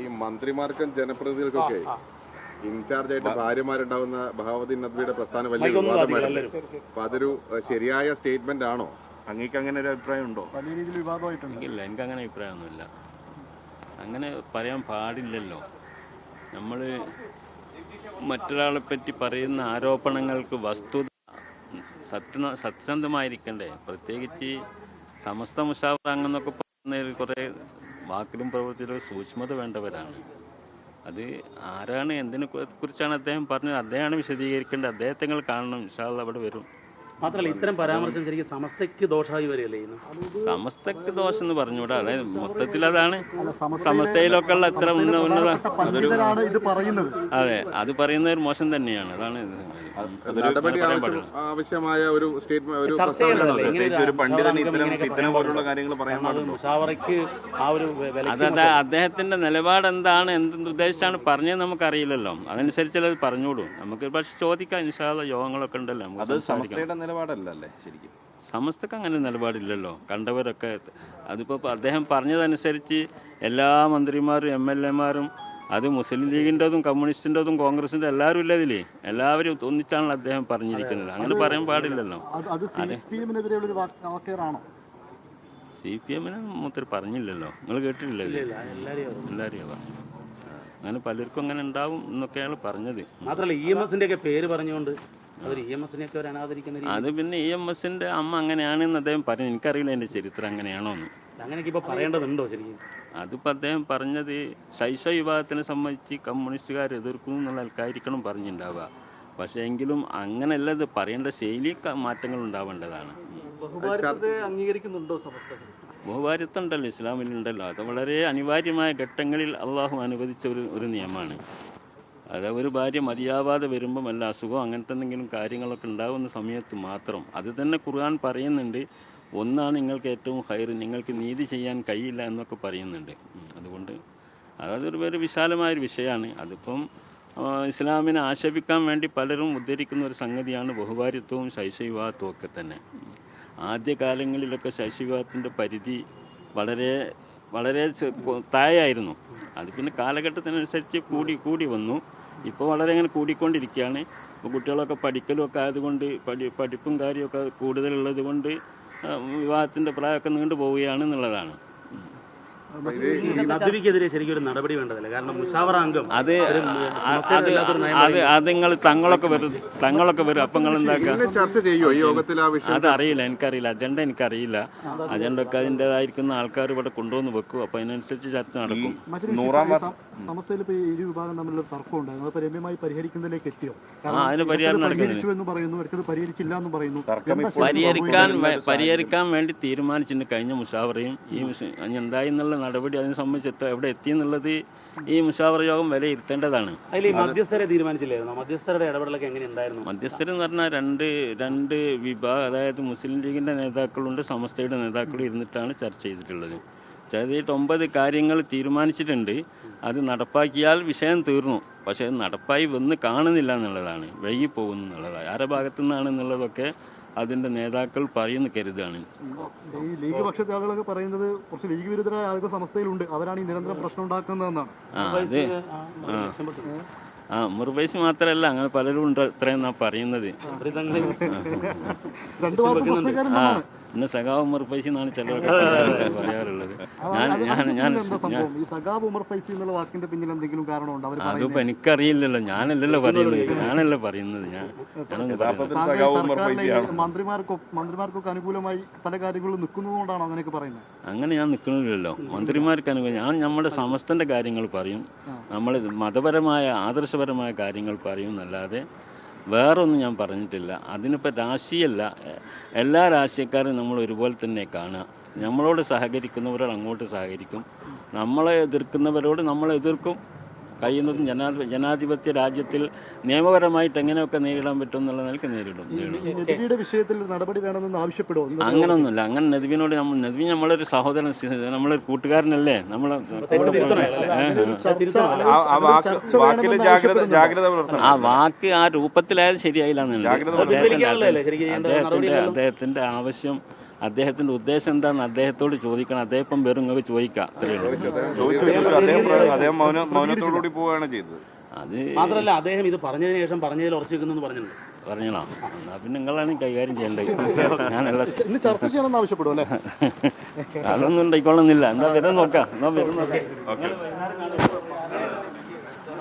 ഈ മന്ത്രിമാർക്കും ജനപ്രതിനിധികൾക്കൊക്കെ ഇൻചാർജ് ആയിട്ട് ഭാര്യമാരുണ്ടാവുന്ന ബഹാവുദ്ദീൻ നദ്വിയുടെ പ്രസ്ഥാനം വലിയ വിവാദമായിരുന്നു. അപ്പൊ അതൊരു ശരിയായ സ്റ്റേറ്റ്മെന്റ് ആണോ? അങ്ങേക്ക് അങ്ങനെ ഒരു അഭിപ്രായം ഉണ്ടോ? വലിയ രീതിയിൽ വിവാദമായിട്ടുണ്ട്. ഇല്ല, എനിക്ക് അങ്ങനെ അഭിപ്രായമൊന്നുമില്ല. അങ്ങനെ പറയാൻ പാടില്ലല്ലോ. നമ്മൾ മറ്റൊരാളെ പറ്റി പറയുന്ന ആരോപണങ്ങൾക്ക് വസ്തുത സത്യസന്ധമായിരിക്കണ്ടേ? പ്രത്യേകിച്ച് സമസ്ത മുഷാവറ അങ്ങനൊക്കെ പറയുന്നതിൽ കുറേ വാക്കിലും പ്രവൃത്തിയിലും സൂക്ഷ്മത വേണ്ടവരാണ്. അത് ആരാണ്, എന്തിനെ കുറിച്ചാണ് അദ്ദേഹം പറഞ്ഞത്, അദ്ദേഹമാണ് വിശദീകരിക്കേണ്ടത്. അദ്ദേഹത്തെ നിങ്ങൾ കാണണം. ഇൻഷാ അല്ലാഹ് അവിടെ വരും. മാത്രമല്ല ഇത്തരം പരാമർശം ശരിക്കും സമസ്തയ്ക്ക് ദോഷമായി വരികയല്ലേ ചെയ്യുന്നത്? സമസ്തക്ക് ദോഷം എന്ന് പറഞ്ഞുകൂടാ. അതായത് മൊത്തത്തിൽ അതാണ് സമസ്തയിലൊക്കെ ഉള്ള ഇത്ര ഉന്നത ഇത് പറയുന്നത്. അതെ, അത് പറയുന്ന ഒരു മോശം തന്നെയാണ്. അതാണ് നടപടി ആവശ്യമായ ഒരു സ്റ്റേറ്റ്മെന്റ്, അതെ. അദ്ദേഹത്തിന്റെ നിലപാട് എന്താണ്, എന്തുദ്ദേശിച്ചാണ് പറഞ്ഞത് നമുക്കറിയില്ലല്ലോ. അതനുസരിച്ചല്ലേ അത് പറഞ്ഞോളൂ. നമുക്ക് പക്ഷെ ചോദിക്കാം. ഇൻഷാ അല്ലാഹ് യോഗങ്ങളൊക്കെ ഉണ്ടല്ലോ, നമുക്ക് സംസാരിക്കാം. നിലപാടല്ലേ ശരിക്കും? സമസ്തക്ക് അങ്ങനെ നിലപാടില്ലല്ലോ. കണ്ടവരൊക്കെ അതിപ്പോൾ അദ്ദേഹം പറഞ്ഞതനുസരിച്ച് എല്ലാ മന്ത്രിമാരും എം എൽ എമാരും, അത് മുസ്ലിം ലീഗിൻ്റെതും കമ്മ്യൂണിസ്റ്റിൻ്റെതും കോൺഗ്രസിൻ്റെ എല്ലാവരും ഇല്ല ഇതിൽ. എല്ലാവരും ഒന്നിച്ചാണല്ലോ അദ്ദേഹം പറഞ്ഞിരിക്കുന്നത്. അങ്ങനെ പറയാൻ പാടില്ലല്ലോ. CPM മൂപ്പര് പറഞ്ഞില്ലല്ലോ. നിങ്ങൾ കേട്ടിട്ടില്ലല്ലോ? എല്ലാവരെയും പറഞ്ഞു. അങ്ങനെ പലർക്കും അങ്ങനെ ഉണ്ടാവും എന്നൊക്കെയാണ് പറഞ്ഞത്. മാത്രമല്ല EMSന്റെ ഒക്കെ പേര് പറഞ്ഞുകൊണ്ട് അത് പിന്നെ EMSന്റെ അമ്മ അങ്ങനെയാണെന്ന് അദ്ദേഹം പറഞ്ഞു. എനിക്കറിയില്ല എൻ്റെ ചരിത്രം അങ്ങനെയാണോ എന്ന്. അങ്ങനെയൊക്കെ ഇപ്പോൾ പറയേണ്ടതുണ്ടോ ശരിക്കും? അതിപ്പോൾ അദ്ദേഹം പറഞ്ഞത് ശൈശവ വിഭാഗത്തിനെ സംബന്ധിച്ച് കമ്മ്യൂണിസ്റ്റുകാർ എതിർക്കുന്നു എന്നുള്ള ആൾക്കായിരിക്കണം പറഞ്ഞിട്ടുണ്ടാവുക. പക്ഷേ എങ്കിലും അങ്ങനെയല്ല, ഇത് പറയേണ്ട ശൈലി മാറ്റങ്ങൾ ഉണ്ടാവേണ്ടതാണ്. അംഗീകരിക്കുന്നുണ്ടോ സമസ്ത? ബഹുഭാര്യത്വം ഉണ്ടല്ലോ, ഇസ്ലാമിലുണ്ടല്ലോ. അത് വളരെ അനിവാര്യമായ ഘട്ടങ്ങളിൽ അള്ളാഹു അനുവദിച്ച ഒരു നിയമമാണ്. അത് ഒരു ഭാര്യ മതിയാവാതെ വരുമ്പം വല്ല അസുഖം അങ്ങനത്തെ എന്തെങ്കിലും കാര്യങ്ങളൊക്കെ ഉണ്ടാകുന്ന സമയത്ത് മാത്രം. അത് തന്നെ ഖുർആൻ പറയുന്നുണ്ട്. ഒന്നാണ് നിങ്ങൾക്ക് ഏറ്റവും ഹൈർ, നിങ്ങൾക്ക് നീതി ചെയ്യാൻ കഴിയില്ല എന്നൊക്കെ പറയുന്നുണ്ട്. അതുകൊണ്ട് അതൊരു വിശാലമായൊരു വിഷയമാണ്. അതിപ്പം ഇസ്ലാമിനെ ആക്ഷേപിക്കാൻ വേണ്ടി പലരും ഉദ്ധരിക്കുന്ന ഒരു സംഗതിയാണ് ബഹുഭാര്യത്വവും ശൈശവിവാഹത്വവും ഒക്കെ തന്നെ. ആദ്യകാലങ്ങളിലൊക്കെ ശൈശവിവാഹത്തിൻ്റെ പരിധി വളരെ വളരെ താഴെയായിരുന്നു. അത് പിന്നെ കാലഘട്ടത്തിനനുസരിച്ച് കൂടി വന്നു. ഇപ്പോൾ വളരെ ഇങ്ങനെ കൂടിക്കൊണ്ടിരിക്കുകയാണ്. ഇപ്പോൾ കുട്ടികളൊക്കെ പഠിക്കലും ഒക്കെ ആയതുകൊണ്ട് പഠിപ്പും കാര്യമൊക്കെ കൂടുതലുള്ളത് കൊണ്ട് വിവാഹത്തിൻ്റെ പ്രായമൊക്കെ നീണ്ടു പോവുകയാണ് എന്നുള്ളതാണ്. നദ്വിക്കെതിരെ ശരിക്കും ഒരു നടപടി വേണ്ടതല്ലേ? കാരണം മുഷാവറ അംഗം അത് നിങ്ങൾ തങ്ങളൊക്കെ വരും. അപ്പം നിങ്ങൾ എന്താക്കുക? അതറിയില്ല, എനിക്കറിയില്ല. അജണ്ട എനിക്കറിയില്ല. അജണ്ട ഒക്കെ അതിൻ്റെതായിരിക്കുന്ന ആൾക്കാർ ഇവിടെ കൊണ്ടുവന്ന് വെക്കും. അപ്പം അതിനനുസരിച്ച് ചർച്ച നടക്കും. അതിന് പരിഹാരം നടക്കുന്നില്ല. പരിഹരിക്കാൻ വേണ്ടി തീരുമാനിച്ചിട്ടുണ്ട് കഴിഞ്ഞ മുഷാവറയും. ഈ എന്തായി എന്നുള്ള നടപടി അതിനെ സംബന്ധിച്ച് എവിടെ എത്തിയെന്നുള്ളത് ഈ മുഷാവറ യോഗം വിലയിരുത്തേണ്ടതാണ്. മധ്യസ്ഥരെ തീരുമാനിച്ചില്ലായിരുന്നു? മധ്യസ്ഥരുടെ ഇടപെടലൊക്കെ എങ്ങനെ ഉണ്ടായിരുന്നു? മധ്യസ്ഥർ എന്ന് പറഞ്ഞാൽ രണ്ട് വിഭാഗം, അതായത് മുസ്ലിം ലീഗിൻ്റെ നേതാക്കളുണ്ട്, സമസ്തയുടെ നേതാക്കളും ഇരുന്നിട്ടാണ് ചർച്ച ചെയ്തിട്ടുള്ളത്. ചെയ്തിട്ട് 9 കാര്യങ്ങൾ തീരുമാനിച്ചിട്ടുണ്ട്. അത് നടപ്പാക്കിയാൽ വിഷയം തീർന്നു. പക്ഷേ അത് നടപ്പായി വന്ന് കാണുന്നില്ല എന്നുള്ളതാണ്, വൈകി പോകുന്നു എന്നുള്ളതാണ്. ആരുടെ ഭാഗത്തു നിന്നാണെന്നുള്ളതൊക്കെ അതിൻ്റെ നേതാക്കൾ പറയുന്നു കരുതാണ്. ഈ ലീഗ് പക്ഷത്തെ ആളുകളൊക്കെ പറയുന്നത് കുറച്ച് ലീഗ് വിരുദ്ധരായ ആളുകൾ സമസ്തയിലുണ്ട്, അവരാണ് ഈ നിരന്തരം പ്രശ്നം ഉണ്ടാക്കുന്നതെന്നാണ്. മുർബൈസ് മാത്രമല്ല, അങ്ങനെ പലരും ഉണ്ട് ഇത്രയെന്നാ പറയുന്നത്. പിന്നെ സഖാവ് ഉമർ ഫൈസി എന്നാണ് ചിലരൊക്കെ പറയാറുള്ളത്. അതിപ്പോ എനിക്കറിയില്ലല്ലോ. ഞാനല്ലല്ലോ പറയുന്നത്. മന്ത്രിമാർക്കൊക്കെ അനുകൂലമായി പല കാര്യങ്ങളും നിൽക്കുന്നതുകൊണ്ടാണ് അങ്ങനെയൊക്കെ പറയുന്നത്. അങ്ങനെ ഞാൻ നിൽക്കണില്ലല്ലോ. മന്ത്രിമാർക്ക് അനുകൂലം ഞാൻ നമ്മുടെ സമസ്തന്റെ കാര്യങ്ങൾ പറയും, നമ്മൾ മതപരമായ ആദർശപരമായ കാര്യങ്ങൾ പറയും എന്നല്ലാതെ വേറൊന്നും ഞാൻ പറഞ്ഞിട്ടില്ല. അതിനിപ്പോൾ രാഷ്ട്രീയമല്ല, എല്ലാ രാഷ്ട്രീയക്കാരും നമ്മൾ ഒരുപോലെ തന്നെ കാണുക. നമ്മളോട് സഹകരിക്കുന്നവരോട് അങ്ങോട്ട് സഹകരിക്കും, നമ്മളെ എതിർക്കുന്നവരോട് നമ്മൾ എതിർക്കും. കഴിയുന്നതും ജനാധിപത്യ രാജ്യത്തിൽ നിയമപരമായിട്ട് എങ്ങനെയൊക്കെ നേരിടാൻ പറ്റും എന്നുള്ള നിലയ്ക്ക് നേരിടും. അങ്ങനൊന്നുമില്ല. അങ്ങനെ നദ്വീനോട് നദ്വീൻ നമ്മളൊരു സഹോദരൻ, നമ്മളൊരു കൂട്ടുകാരനല്ലേ. ആ വാക്ക് ആ രൂപത്തിലായത് ശരിയായില്ല. അദ്ദേഹത്തിന്റെ ആവശ്യം അദ്ദേഹത്തിൻ്റെ ഉദ്ദേശം എന്താണെന്ന് അദ്ദേഹത്തോട് ചോദിക്കണം. അദ്ദേഹം ഇപ്പം വെറും നിങ്ങൾക്ക് ചോദിക്കാം. അദ്ദേഹം മൗനത്തോടുകൂടി പോവുകയാണ് ചെയ്തത്. അത് മാത്രമല്ല അദ്ദേഹം ഇത് പറഞ്ഞതിന് ശേഷം പറഞ്ഞതിൽ ഉറച്ചു നിൽക്കുന്നു പറഞ്ഞിട്ടുണ്ട്. പറഞ്ഞോ? എന്നാൽ പിന്നെ നിങ്ങളാണ് കൈകാര്യം ചെയ്യേണ്ടത്. ഞാനല്ല ഇന്ന് ചർച്ച ചെയ്യണമെന്ന് ആവശ്യപ്പെടും അല്ലേ? അതൊന്നും ഉണ്ടായിക്കൊള്ളുന്നില്ല. എന്താ വരും നോക്കാം.